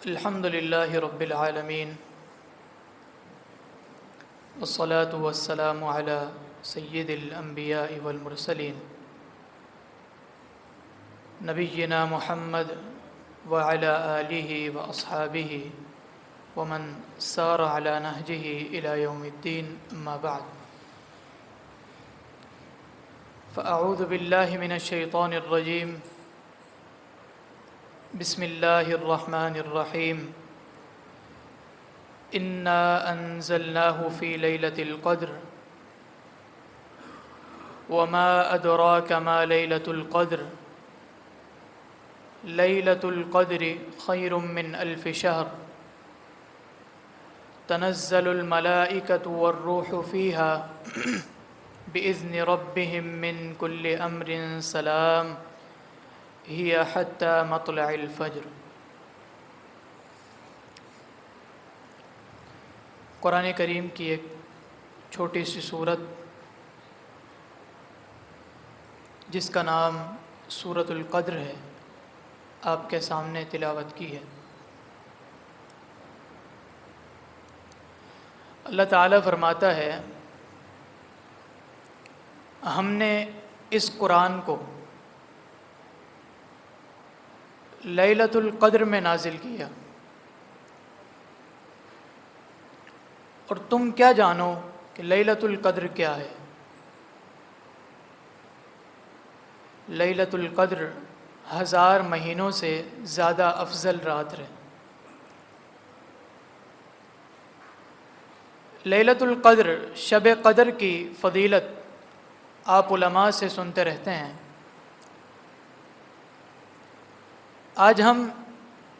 الحمد للہ رب العالمین والصلاة والسلام علی سید الانبیاء والمرسلین نبینا محمد وعلی آلہ واصحابہ ومن سار علی نہجہ الی یوم الدین اما بعد فاعوذ باللہ من الشیطان الرجیم بسم اللہ الرحمن الرحیم انا انزلناہ فی لیلۃ القدر وما ادراک ما لیلۃ القدر لیلۃ القدر خیر من الف شہر تنزل الملائکۃ والروح فیہا بإذن ربهم من كل امر سلام ہی حتی مطلع الفجر۔ قرآن کریم کی ایک چھوٹی سی سورت جس کا نام سورۃ القدر ہے، آپ کے سامنے تلاوت کی ہے۔ اللہ تعالیٰ فرماتا ہے، ہم نے اس قرآن کو لیلۃ القدر میں نازل کیا، اور تم کیا جانو کہ لیلۃ القدر کیا ہے؟ لیلۃ القدر 1000 مہینوں سے زیادہ افضل رات ہے۔ لیلۃ القدر، شب قدر کی فضیلت آپ علماء سے سنتے رہتے ہیں۔ آج ہم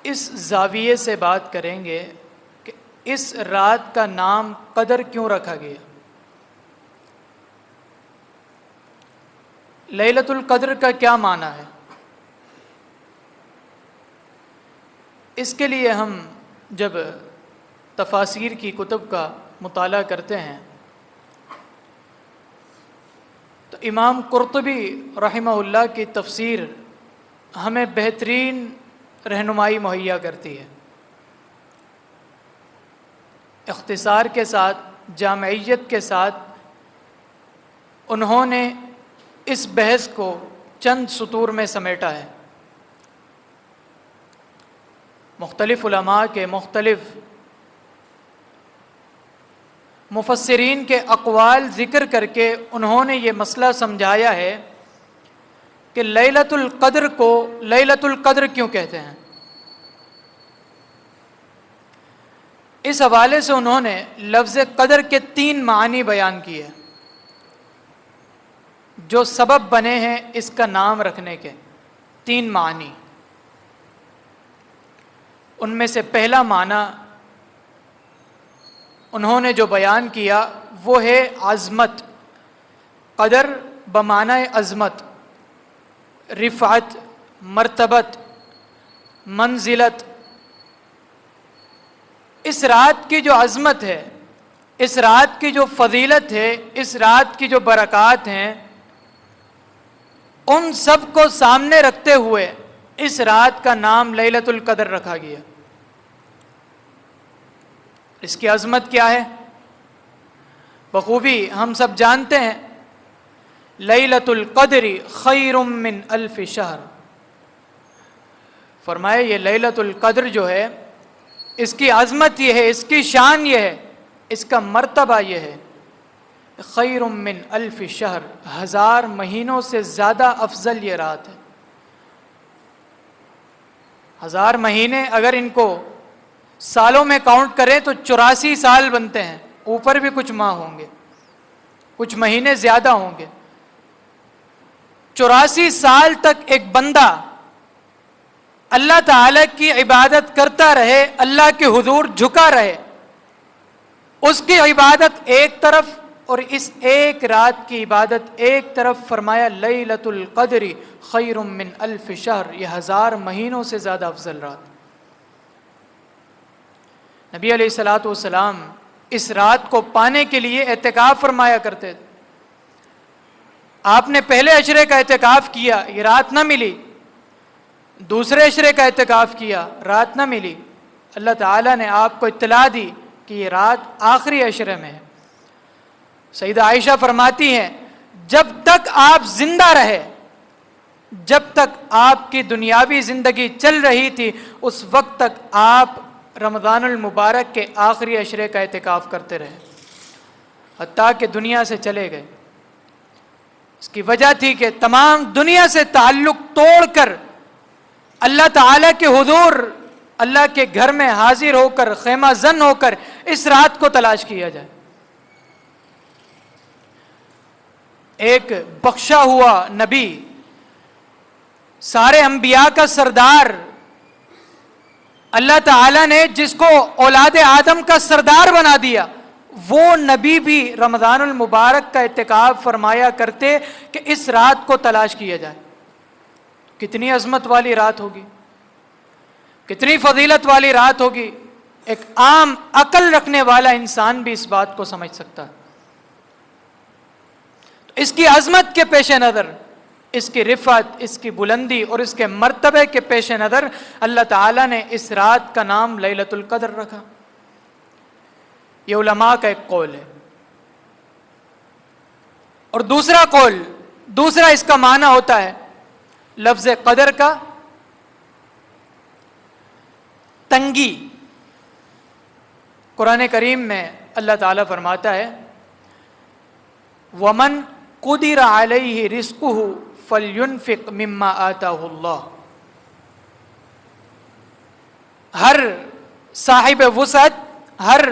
اس زاویے سے بات کریں گے کہ اس رات کا نام قدر کیوں رکھا گیا۔ لیلۃ القدر کا کیا معنی ہے؟ اس کے لیے ہم جب تفاسیر کی کتب کا مطالعہ کرتے ہیں تو امام قرطبی رحمہ اللہ کی تفسیر ہمیں بہترین رہنمائی مہیا کرتی ہے۔ اختصار کے ساتھ، جامعیت کے ساتھ انہوں نے اس بحث کو چند سطور میں سمیٹا ہے۔ مختلف علماء کے مختلف مفسرین کے اقوال ذکر کر کے انہوں نے یہ مسئلہ سمجھایا ہے کہ لیلۃ القدر کو لیلۃ القدر کیوں کہتے ہیں۔ اس حوالے سے انہوں نے لفظ قدر کے 3 معنی بیان کیے جو سبب بنے ہیں اس کا نام رکھنے کے۔ 3 معنی، ان میں سے پہلا معنی انہوں نے جو بیان کیا وہ ہے عظمت۔ قدر بمعنی عظمت، رفعت، مرتبت، منزلت۔ اس رات کی جو عظمت ہے، اس رات کی جو فضیلت ہے، اس رات کی جو برکات ہیں، ان سب کو سامنے رکھتے ہوئے اس رات کا نام لیلۃ القدر رکھا گیا۔ اس کی عظمت کیا ہے؟ بخوبی ہم سب جانتے ہیں، لیلۃ القدر خیر من الف شہر۔ فرمائے یہ لیلۃ القدر جو ہے، اس کی عظمت یہ ہے، اس کی شان یہ ہے، اس کا مرتبہ یہ ہے، خیر من الف شہر، 1000 مہینوں سے زیادہ افضل یہ رات ہے۔ 1000 مہینے اگر ان کو سالوں میں کاؤنٹ کریں تو 84 سال بنتے ہیں، اوپر بھی کچھ ماہ ہوں گے، کچھ مہینے زیادہ ہوں گے۔ 84 سال تک ایک بندہ اللہ تعالیٰ کی عبادت کرتا رہے، اللہ کے حضور جھکا رہے، اس کی عبادت ایک طرف اور اس ایک رات کی عبادت ایک طرف۔ فرمایا لیلۃ القدر خیر من الف شہر، یہ 1000 مہینوں سے زیادہ افضل رات۔ نبی علیہ الصلوۃ والسلام اس رات کو پانے کے لیے اعتکاف فرمایا کرتے تھے۔ آپ نے پہلے عشرے کا اعتکاف کیا، یہ رات نہ ملی دوسرے عشرے کا اعتکاف کیا، رات نہ ملی، اللہ تعالیٰ نے آپ کو اطلاع دی کہ یہ رات آخری عشرے میں ہے۔ سیدہ عائشہ فرماتی ہیں جب تک آپ زندہ رہے، جب تک آپ کی دنیاوی زندگی چل رہی تھی، اس وقت تک آپ رمضان المبارک کے آخری عشرے کا اعتکاف کرتے رہے، حتیٰ کہ دنیا سے چلے گئے۔ اس کی وجہ تھی کہ تمام دنیا سے تعلق توڑ کر اللہ تعالیٰ کے حضور، اللہ کے گھر میں حاضر ہو کر، خیمہ زن ہو کر اس رات کو تلاش کیا جائے۔ ایک بخشا ہوا نبی، سارے انبیاء کا سردار، اللہ تعالیٰ نے جس کو اولاد آدم کا سردار بنا دیا، وہ نبی بھی رمضان المبارک کا اعتکاف فرمایا کرتے کہ اس رات کو تلاش کیا جائے۔ کتنی عظمت والی رات ہوگی، کتنی فضیلت والی رات ہوگی، ایک عام عقل رکھنے والا انسان بھی اس بات کو سمجھ سکتا ہے۔ اس کی عظمت کے پیش نظر، اس کی رفعت، اس کی بلندی اور اس کے مرتبے کے پیش نظر اللہ تعالیٰ نے اس رات کا نام لیلۃ القدر رکھا۔ یہ علماء کا ایک قول ہے۔ اور دوسرا قول، دوسرا اس کا معنی ہوتا ہے لفظ قدر کا تنگی۔ قرآن کریم میں اللہ تعالیٰ فرماتا ہے وَمَنْ قُدِرَ عَلَيْهِ رِزْقُهُ فَلْيُنْفِقْ مِمَّا آتَاهُ اللَّهُ۔ ہر صاحب وسعت، ہر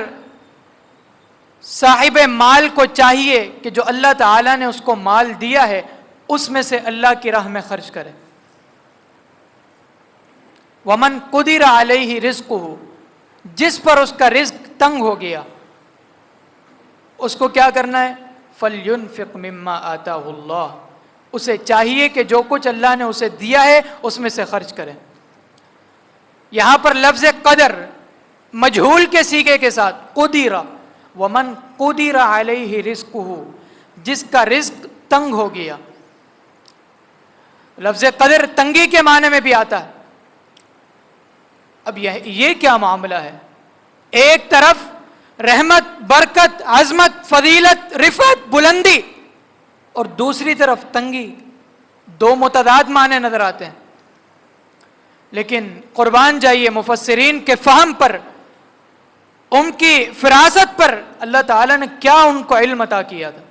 صاحب مال کو چاہیے کہ جو اللہ تعالیٰ نے اس کو مال دیا ہے اس میں سے اللہ کی راہ میں خرچ کرے۔ وَمَنْ قُدِرَ عَلَيْهِ رِزْقُهُ، جس پر اس کا رزق تنگ ہو گیا، اس کو کیا کرنا ہے؟ فَلْيُنْفِقْ مِمَّا آتَاهُ اللَّهُ، اسے چاہیے کہ جو کچھ اللہ نے اسے دیا ہے اس میں سے خرچ کرے۔ یہاں پر لفظ قدر مجہول کے صیغے کے ساتھ قدر، وَمَنْ قُدِرَ عَلَيْهِ رِزْقُهُ، جس کا رزق تنگ ہو گیا۔ لفظ قدر تنگی کے معنی میں بھی آتا ہے۔ اب یہ کیا معاملہ ہے؟ ایک طرف رحمت، برکت، عظمت، فضیلت، رفعت، بلندی، اور دوسری طرف تنگی، دو متضاد معنی نظر آتے ہیں۔ لیکن قربان جائیے مفسرین کے فہم پر، ان کی فراست پر، اللہ تعالیٰ نے کیا ان کو علم عطا کیا تھا،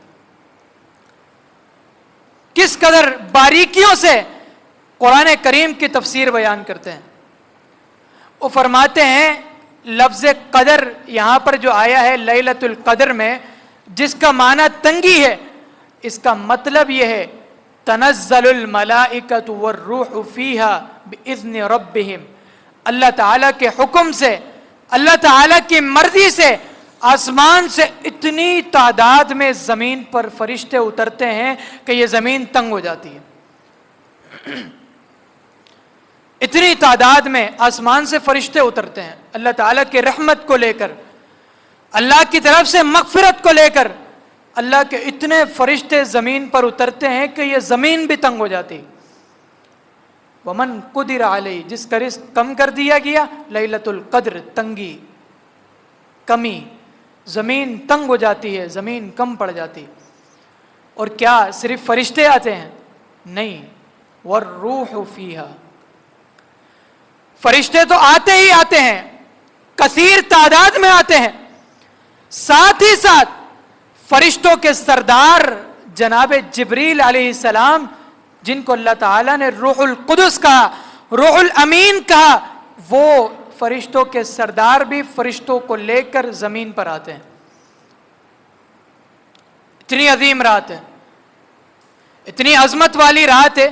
کس قدر باریکیوں سے قرآن کریم کی تفسیر بیان کرتے ہیں۔ وہ فرماتے ہیں لفظ قدر یہاں پر جو آیا ہے لیلۃ القدر میں، جس کا معنی تنگی ہے، اس کا مطلب یہ ہے تنزل الملائکۃ والروح فیہا باذن ربہم، اللہ تعالیٰ کے حکم سے، اللہ تعالیٰ کی مرضی سے آسمان سے اتنی تعداد میں زمین پر فرشتے اترتے ہیں کہ یہ زمین تنگ ہو جاتی ہے۔ اتنی تعداد میں آسمان سے فرشتے اترتے ہیں اللہ تعالیٰ کی رحمت کو لے کر، اللہ کی طرف سے مغفرت کو لے کر، اللہ کے اتنے فرشتے زمین پر اترتے ہیں کہ یہ زمین بھی تنگ ہو جاتی۔ وَمَنْ قُدِرَ عَلَيْهِ، جس کا رزق کم کر دیا گیا، لیلۃ القدر تنگی، کمی، زمین تنگ ہو جاتی ہے، زمین کم پڑ جاتی۔ اور کیا صرف فرشتے آتے ہیں؟ نہیں، وَالرُّوحُ فِيهَا، فرشتے تو آتے ہی آتے ہیں، کثیر تعداد میں آتے ہیں، ساتھ ہی ساتھ فرشتوں کے سردار جناب جبریل علیہ السلام، جن کو اللہ تعالیٰ نے روح القدس کہا، روح الامین کہا، وہ فرشتوں کے سردار بھی فرشتوں کو لے کر زمین پر آتے ہیں۔ اتنی عظیم رات ہے، اتنی عظمت والی رات ہے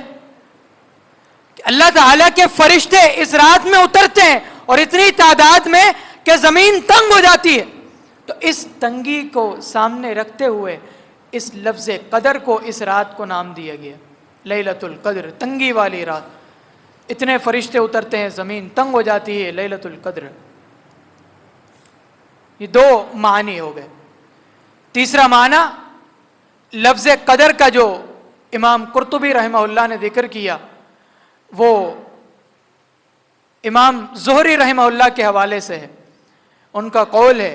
کہ اللہ تعالیٰ کے فرشتے اس رات میں اترتے ہیں اور اتنی تعداد میں کہ زمین تنگ ہو جاتی ہے۔ تو اس تنگی کو سامنے رکھتے ہوئے اس لفظ قدر کو اس رات کو نام دیا گیا، لیلۃ القدر، تنگی والی رات، اتنے فرشتے اترتے ہیں، زمین تنگ ہو جاتی ہے، لیلۃ القدر۔ یہ دو معنی ہو گئے۔ تیسرا معنی لفظ قدر کا جو امام قرطبی رحمہ اللہ نے ذکر کیا، وہ امام زہری رحمہ اللہ کے حوالے سے ہے، ان کا قول ہے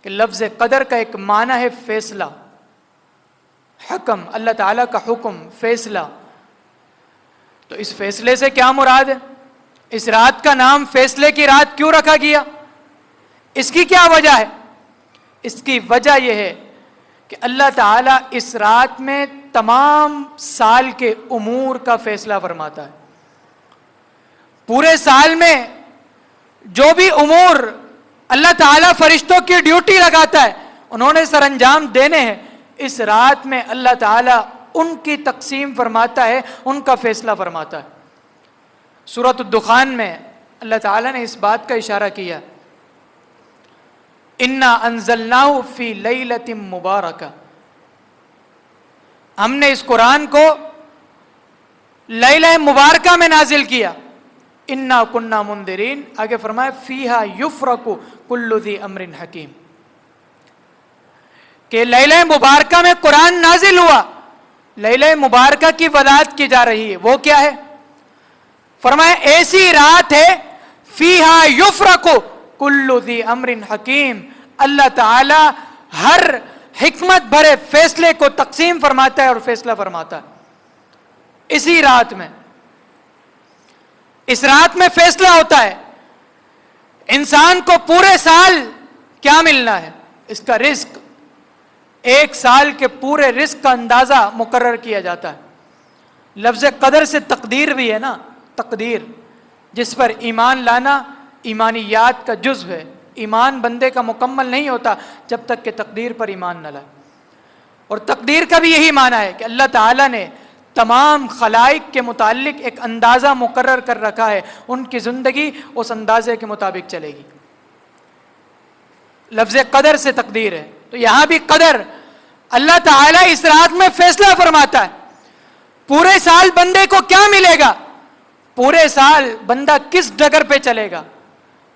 کہ لفظ قدر کا ایک معنی ہے فیصلہ، حکم، اللہ تعالیٰ کا حکم، فیصلہ۔ تو اس فیصلے سے کیا مراد ہے؟ اس رات کا نام فیصلے کی رات کیوں رکھا گیا؟ اس کی کیا وجہ ہے؟ اس کی وجہ یہ ہے کہ اللہ تعالیٰ اس رات میں تمام سال کے امور کا فیصلہ فرماتا ہے۔ پورے سال میں جو بھی امور اللہ تعالیٰ فرشتوں کی ڈیوٹی لگاتا ہے انہوں نے سر انجام دینے ہیں، اس رات میں اللہ تعالیٰ ان کی تقسیم فرماتا ہے، ان کا فیصلہ فرماتا ہے۔ سورۃ الدخان میں اللہ تعالیٰ نے اس بات کا اشارہ کیا، انا انزلناہ فی لیلۃ مبارکہ، ہم نے اس قرآن کو لیلہ مبارکہ میں نازل کیا۔ انا کننا منذرین، آگے فرمایا فیہا یفرق کل ذی امر حکیم، کہ لیلہ مبارکہ میں قرآن نازل ہوا۔ لیلہ مبارکہ کی وضاحت کی جا رہی ہے، وہ کیا ہے؟ فرمایا ایسی رات ہے فیہا یفرق کل ذی امر حکیم، اللہ تعالی ہر حکمت بھرے فیصلے کو تقسیم فرماتا ہے اور فیصلہ فرماتا ہے اسی رات میں۔ اس رات میں فیصلہ ہوتا ہے انسان کو پورے سال کیا ملنا ہے، اس کا رزق، ایک سال کے پورے رزق کا اندازہ مقرر کیا جاتا ہے۔ لفظ قدر سے تقدیر بھی ہے نا، تقدیر جس پر ایمان لانا ایمانیات کا جزو ہے۔ ایمان بندے کا مکمل نہیں ہوتا جب تک کہ تقدیر پر ایمان نہ لائے، اور تقدیر کا بھی یہی معنی ہے کہ اللہ تعالیٰ نے تمام خلائق کے متعلق ایک اندازہ مقرر کر رکھا ہے، ان کی زندگی اس اندازے کے مطابق چلے گی۔ لفظ قدر سے تقدیر ہے، تو یہاں بھی قدر، اللہ تعالیٰ اس رات میں فیصلہ فرماتا ہے پورے سال بندے کو کیا ملے گا، پورے سال بندہ کس ڈگر پہ چلے گا،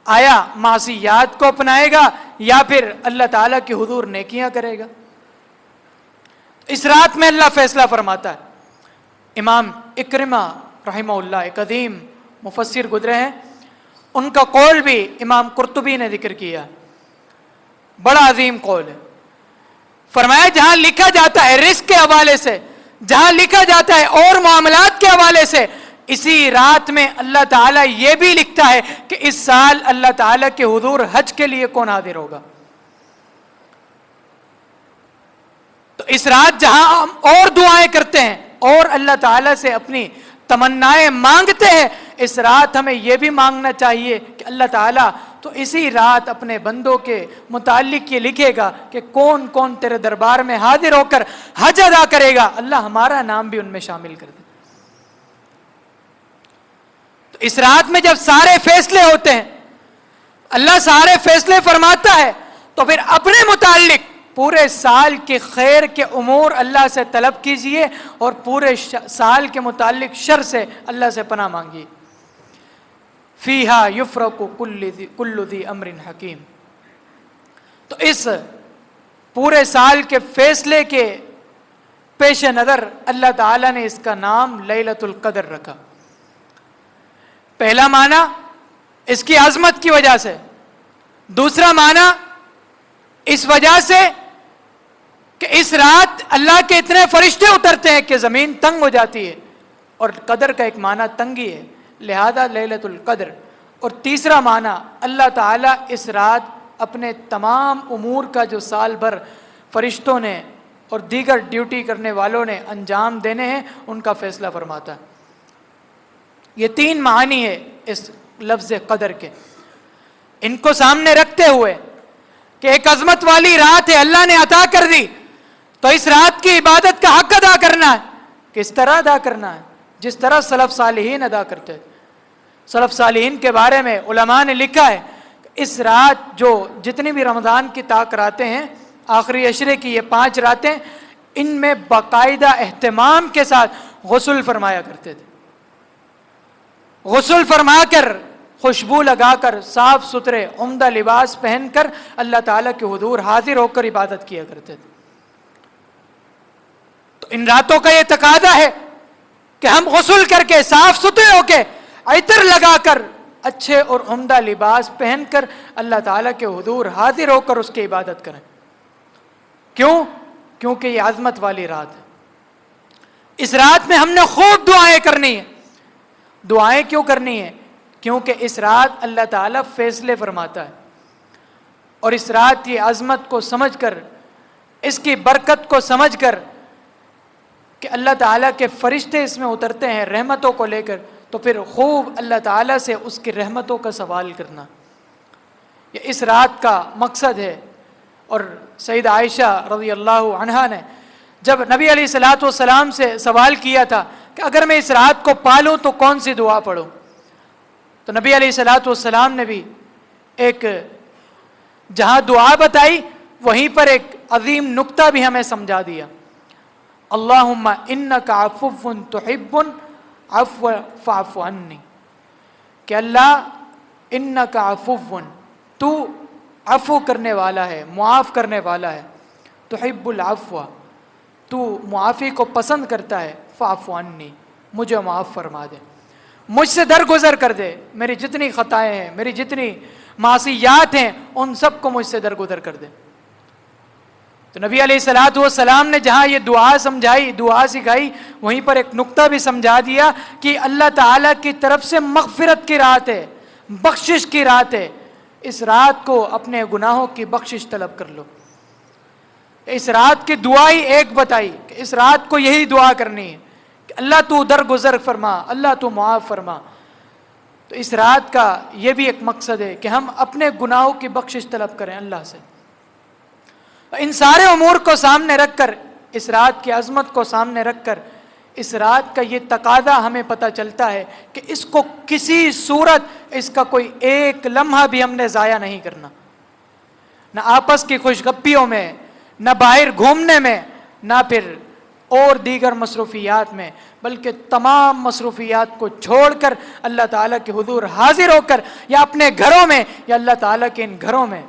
آیا معصیات کو اپنائے گا یا پھر اللہ تعالیٰ کی حضور نیکیاں کرے گا۔ اس رات میں اللہ فیصلہ فرماتا ہے۔ امام اکرمہ رحمہ اللہ ایک عظیم مفسر گزرے ہیں، ان کا قول بھی امام قرطبی نے ذکر کیا، بڑا عظیم قول ہے۔ فرمایا جہاں لکھا جاتا ہے رزق کے حوالے سے، جہاں لکھا جاتا ہے اور معاملات کے حوالے سے، اسی رات میں اللہ تعالیٰ یہ بھی لکھتا ہے کہ اس سال اللہ تعالیٰ کے حضور حج کے لیے کون حاضر ہوگا۔ تو اس رات جہاں ہم اور دعائیں کرتے ہیں اور اللہ تعالیٰ سے اپنی تمنائیں مانگتے ہیں، اس رات ہمیں یہ بھی مانگنا چاہیے کہ اللہ تعالیٰ تو اسی رات اپنے بندوں کے متعلق یہ لکھے گا کہ کون کون تیرے دربار میں حاضر ہو کر حج ادا کرے گا، اللہ ہمارا نام بھی ان میں شامل کر دے۔ تو اس رات میں جب سارے فیصلے ہوتے ہیں، اللہ سارے فیصلے فرماتا ہے، تو پھر اپنے متعلق پورے سال کے خیر کے امور اللہ سے طلب کیجئے اور پورے سال کے متعلق شر سے اللہ سے پناہ مانگیے۔ فیہا یفرق کل ذی امر حکیم۔ تو اس پورے سال کے فیصلے کے پیش نظر اللہ تعالیٰ نے اس کا نام لیلۃ القدر رکھا۔ پہلا معنی اس کی عظمت کی وجہ سے، دوسرا معنی اس وجہ سے کہ اس رات اللہ کے اتنے فرشتے اترتے ہیں کہ زمین تنگ ہو جاتی ہے، اور قدر کا ایک معنی تنگی ہے، لہذا لیلۃ القدر۔ اور تیسرا معنی اللہ تعالیٰ اس رات اپنے تمام امور کا جو سال بھر فرشتوں نے اور دیگر ڈیوٹی کرنے والوں نے انجام دینے ہیں ان کا فیصلہ فرماتا ہے۔ یہ تین معنی ہے اس لفظ قدر کے، ان کو سامنے رکھتے ہوئے کہ ایک عظمت والی رات ہے اللہ نے عطا کر دی، تو اس رات کی عبادت کا حق ادا کرنا ہے۔ کس طرح ادا کرنا ہے؟ جس طرح سلف صالحین ادا کرتے تھے۔ سلف صالحین کے بارے میں علماء نے لکھا ہے کہ اس رات جو جتنی بھی رمضان کی طاق راتیں ہیں، آخری عشرے کی یہ 5 راتیں، ان میں باقاعدہ اہتمام کے ساتھ غسل فرمایا کرتے تھے۔ غسل فرما کر، خوشبو لگا کر، صاف ستھرے عمدہ لباس پہن کر اللہ تعالیٰ کے حضور حاضر ہو کر عبادت کیا کرتے تھے۔ تو ان راتوں کا یہ تقاضا ہے کہ ہم غسل کر کے، صاف ستھرے ہو کے، عطر لگا کر، اچھے اور عمدہ لباس پہن کر اللہ تعالیٰ کے حضور حاضر ہو کر اس کی عبادت کریں۔ کیوں؟ کیونکہ یہ عظمت والی رات ہے۔ اس رات میں ہم نے خوب دعائیں کرنی ہیں۔ دعائیں کیوں کرنی ہیں؟ کیونکہ اس رات اللہ تعالیٰ فیصلے فرماتا ہے، اور اس رات کی عظمت کو سمجھ کر، اس کی برکت کو سمجھ کر کہ اللہ تعالیٰ کے فرشتے اس میں اترتے ہیں رحمتوں کو لے کر، تو پھر خوب اللہ تعالیٰ سے اس کی رحمتوں کا سوال کرنا، یہ اس رات کا مقصد ہے۔ اور سیدہ عائشہ رضی اللہ عنہا نے جب نبی علیہ الصلوۃ والسلام سے سوال کیا تھا کہ اگر میں اس رات کو پالوں تو کون سی دعا پڑھوں، تو نبی علیہ الصلوۃ والسلام نے بھی ایک جہاں دعا بتائی وہیں پر ایک عظیم نکتہ بھی ہمیں سمجھا دیا، اللہم انک عفو تحب العفو فاعف عنی، کہ اللہ انک عفو، تو عفو کرنے والا ہے، معاف کرنے والا ہے، تحب العفو، تو معافی کو پسند کرتا ہے، فاعف عنی، مجھے معاف فرما دے، مجھ سے درگزر کر دے، میری جتنی خطائیں ہیں، میری جتنی معصیات ہیں ان سب کو مجھ سے درگزر کر دے۔ تو نبی علیہ الصلوۃ والسلام نے جہاں یہ دعا سمجھائی، دعا سکھائی، وہیں پر ایک نقطہ بھی سمجھا دیا کہ اللہ تعالیٰ کی طرف سے مغفرت کی رات ہے، بخشش کی رات ہے، اس رات کو اپنے گناہوں کی بخشش طلب کر لو۔ اس رات کی دعا ہی ایک بتائی کہ اس رات کو یہی دعا کرنی ہے کہ اللہ تو درگزر فرما، اللہ تو معاف فرما۔ تو اس رات کا یہ بھی ایک مقصد ہے کہ ہم اپنے گناہوں کی بخشش طلب کریں اللہ سے۔ ان سارے امور کو سامنے رکھ کر، اس رات کی عظمت کو سامنے رکھ کر، اس رات کا یہ تقاضا ہمیں پتہ چلتا ہے کہ اس کو کسی صورت، اس کا کوئی ایک لمحہ بھی ہم نے ضائع نہیں کرنا، نہ آپس کی خوش گپیوں میں، نہ باہر گھومنے میں، نہ پھر اور دیگر مصروفیات میں، بلکہ تمام مصروفیات کو چھوڑ کر اللہ تعالیٰ کے حضور حاضر ہو کر، یا اپنے گھروں میں یا اللہ تعالیٰ کے ان گھروں میں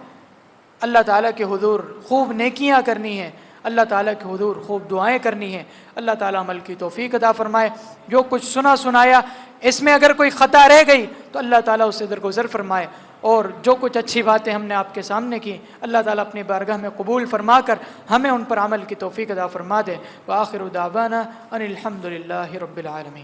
اللہ تعالیٰ کے حضور خوب نیکیاں کرنی ہیں، اللہ تعالیٰ کے حضور خوب دعائیں کرنی ہیں۔ اللہ تعالیٰ عمل کی توفیق عطا فرمائے۔ جو کچھ سنایا اس میں اگر کوئی خطا رہ گئی تو اللہ تعالیٰ اس سے درگزر فرمائے، اور جو کچھ اچھی باتیں ہم نے آپ کے سامنے کی اللہ تعالیٰ اپنی بارگاہ میں قبول فرما کر ہمیں ان پر عمل کی توفیق عطا فرما دے۔ وآخر دعوانا ان الحمد للہ رب العالمین۔